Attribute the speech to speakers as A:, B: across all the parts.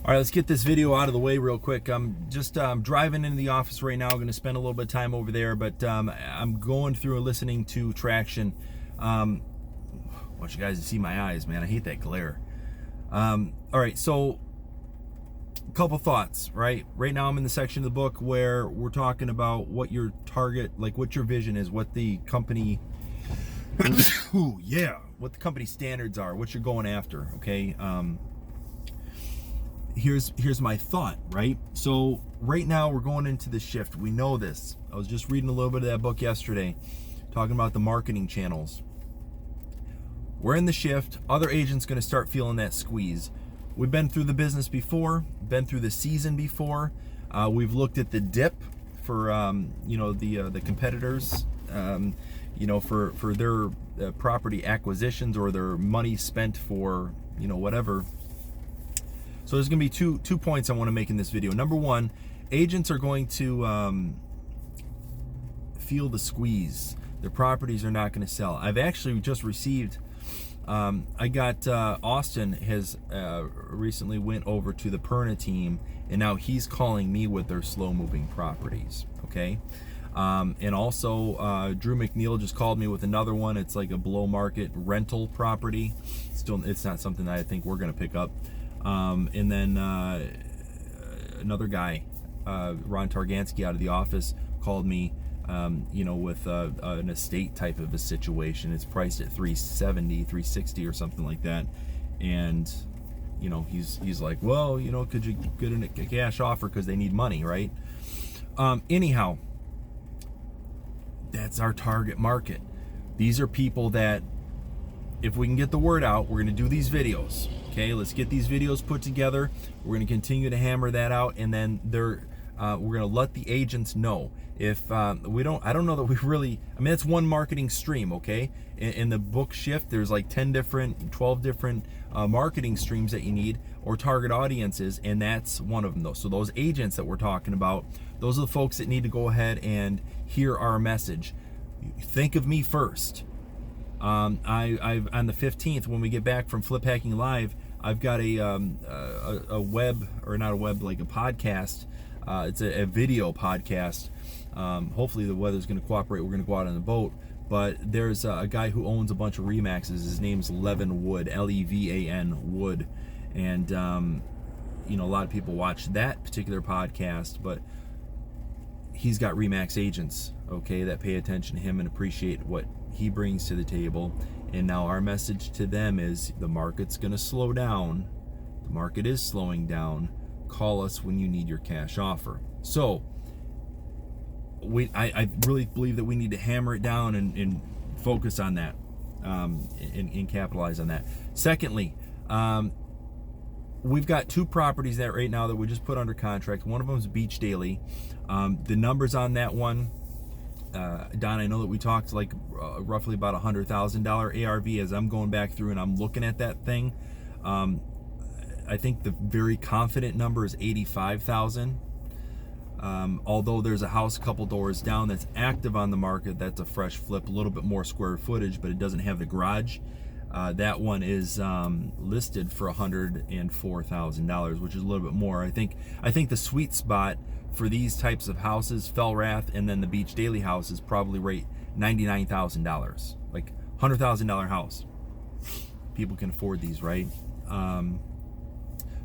A: All right, let's get this video out of the way real quick. I'm just driving into the office right now. I'm going to spend a little bit of time over there, but I'm going through and listening to Traction. I want you guys to see my eyes, man. I hate that glare. All right, so a couple thoughts, right? Right now I'm in the section of the book where we're talking about what your target, like what your vision is, what the company, what the company standards are, what you're going after, okay? Here's my thought, right? So right now we're going into the shift. We know this. I was just reading a little bit of that book yesterday, talking about the marketing channels. We're in the shift. Other agents going to start feeling that squeeze. We've been through the business before, been through the season before. We've looked at the dip for the competitors, for their property acquisitions or their money spent for whatever. So there's going to be two points I want to make in this video. Number one, agents are going to feel the squeeze. Their properties are not going to sell. I've actually just received, Austin has recently went over to the Perna team, and now he's calling me with their slow-moving properties, okay? And also, Drew McNeil just called me with another one. It's like a below-market rental property. Still, it's not something that I think we're going to pick up. And then another guy, Ron Targansky out of the office, called me, with an estate type of a situation. It's priced at $370, $360 or something like that. And, he's like, well, could you get a cash offer because they need money, right? Anyhow, that's our target market. These are people that, if we can get the word out, we're going to do these videos. Okay, let's get these videos put together. We're going to continue to hammer that out, and then we're going to let the agents know. If I don't know that we really, it's one marketing stream, okay? In the book shift, there's like 12 different marketing streams that you need, or target audiences, and that's one of them, though. So those agents that we're talking about, those are the folks that need to go ahead and hear our message. Think of me first. I've on the 15th, when we get back from Flip Hacking Live, I've got a web, or not a web, like a podcast. It's a video podcast. Hopefully the weather's going to cooperate. We're going to go out on the boat. But there's a guy who owns a bunch of Remaxes. His name's Levan Wood, Levan Wood. And, a lot of people watch that particular podcast, but he's got Remax agents, okay, that pay attention to him and appreciate what he brings to the table. And now our message to them is, the market's going to slow down. The market is slowing down. Call us when you need your cash offer. So I really believe that we need to hammer it down and focus on that, and capitalize on that. Secondly, we've got two properties that right now that we just put under contract. One of them is Beach Daily. The numbers on that one, Don, I know that we talked like roughly about $100,000 ARV. As I'm going back through and I'm looking at that thing, I think the very confident number is $85,000. Although there's a house a couple doors down that's active on the market, that's a fresh flip, a little bit more square footage, but it doesn't have the garage. That one is listed for $104,000, which is a little bit more. I think the sweet spot for these types of houses, Fellrath and then the Beach Daily house, is probably right $99,000, like $100,000 house. People can afford these, right?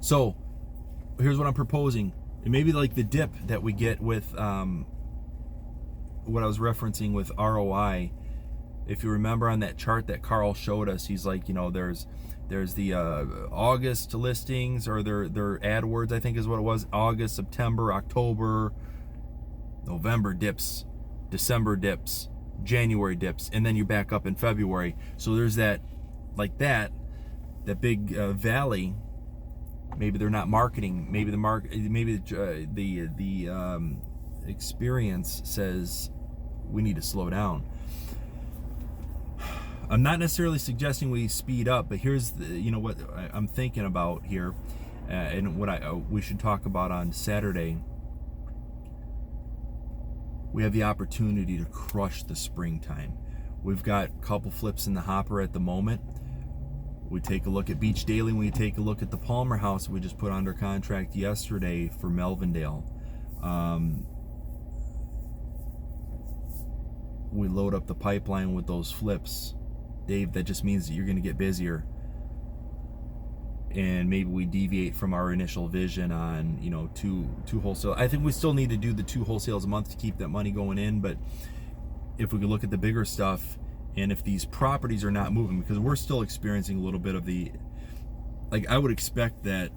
A: So here's what I'm proposing. It may be like the dip that we get with what I was referencing with ROI. If you remember on that chart that Carl showed us, he's like, there's the August listings, or their AdWords, I think is what it was. August, September, October, November dips, December dips, January dips, and then you back up in February. So there's that big valley. Maybe they're not marketing. Maybe the experience says we need to slow down. I'm not necessarily suggesting we speed up, but here's what I'm thinking about here, and what we should talk about on Saturday. We have the opportunity to crush the springtime. We've got a couple flips in the hopper at the moment. We take a look at Beach Daily. We take a look at the Palmer House we just put under contract yesterday for Melvindale. We load up the pipeline with those flips. Dave, that just means that you're going to get busier. And maybe we deviate from our initial vision on, you know, two wholesale. I think we still need to do the 2 wholesales a month to keep that money going in. But if we could look at the bigger stuff, and if these properties are not moving, because we're still experiencing a little bit of the, like, I would expect that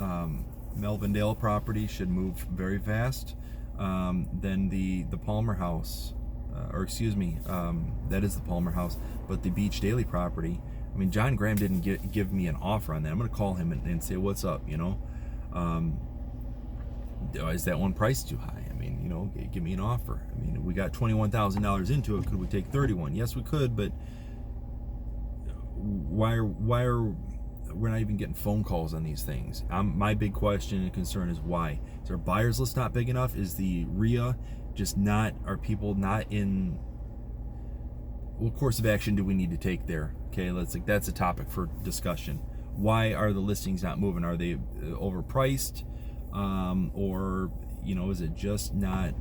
A: Melvindale property should move very fast. Then the Palmer House, or excuse me, that is the Palmer House, but the Beach Daily property, I mean, John Graham didn't give me an offer on that. I'm going to call him and say, what's up, you know? Is that one price too high? I mean, you know, give me an offer. I mean, we got $21,000 into it. Could we take 31? Yes, we could, but why are we're not even getting phone calls on these things? My big question and concern is why. Is our buyers list not big enough? Is the RIA just not, are people not in, what course of action do we need to take there? Okay, that's a topic for discussion. Why are the listings not moving? Are they overpriced? Or, you know, is it just not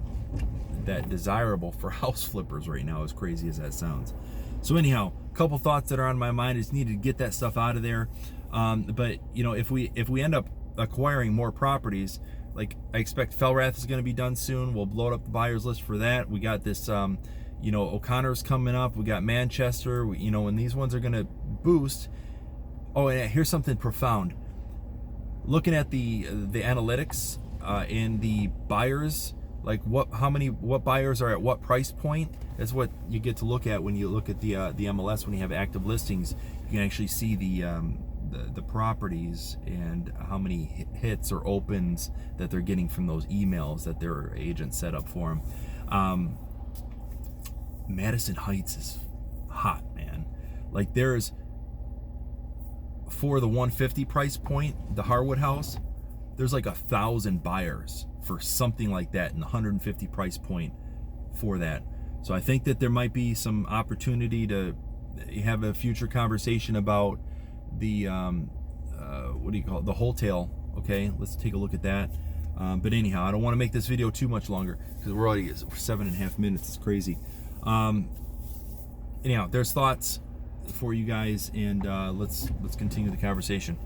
A: that desirable for house flippers right now, as crazy as that sounds? So anyhow, a couple thoughts that are on my mind. I just needed to get that stuff out of there. But, you know, if we end up acquiring more properties, like I expect Felrath is going to be done soon. We'll load up the buyers list for that. We got this, you know, O'Connor's coming up. We got Manchester, you know, and these ones are going to boost. Oh, and here's something profound. Looking at the analytics and the buyers, like what buyers are at what price point. That's what you get to look at when you look at the MLS. When you have active listings, you can actually see the properties and how many hits or opens that they're getting from those emails that their agent set up for them. Madison Heights is hot, man. Like, there's, for the 150 price point, the Harwood House, there's like 1,000 buyers for something like that in the 150 price point for that. So I think that there might be some opportunity to have a future conversation about the what do you call it, the wholesale. Okay, let's take a look at that. But anyhow, I don't want to make this video too much longer because we're already 7.5 minutes. It's crazy. Anyhow, there's thoughts for you guys, and let's continue the conversation.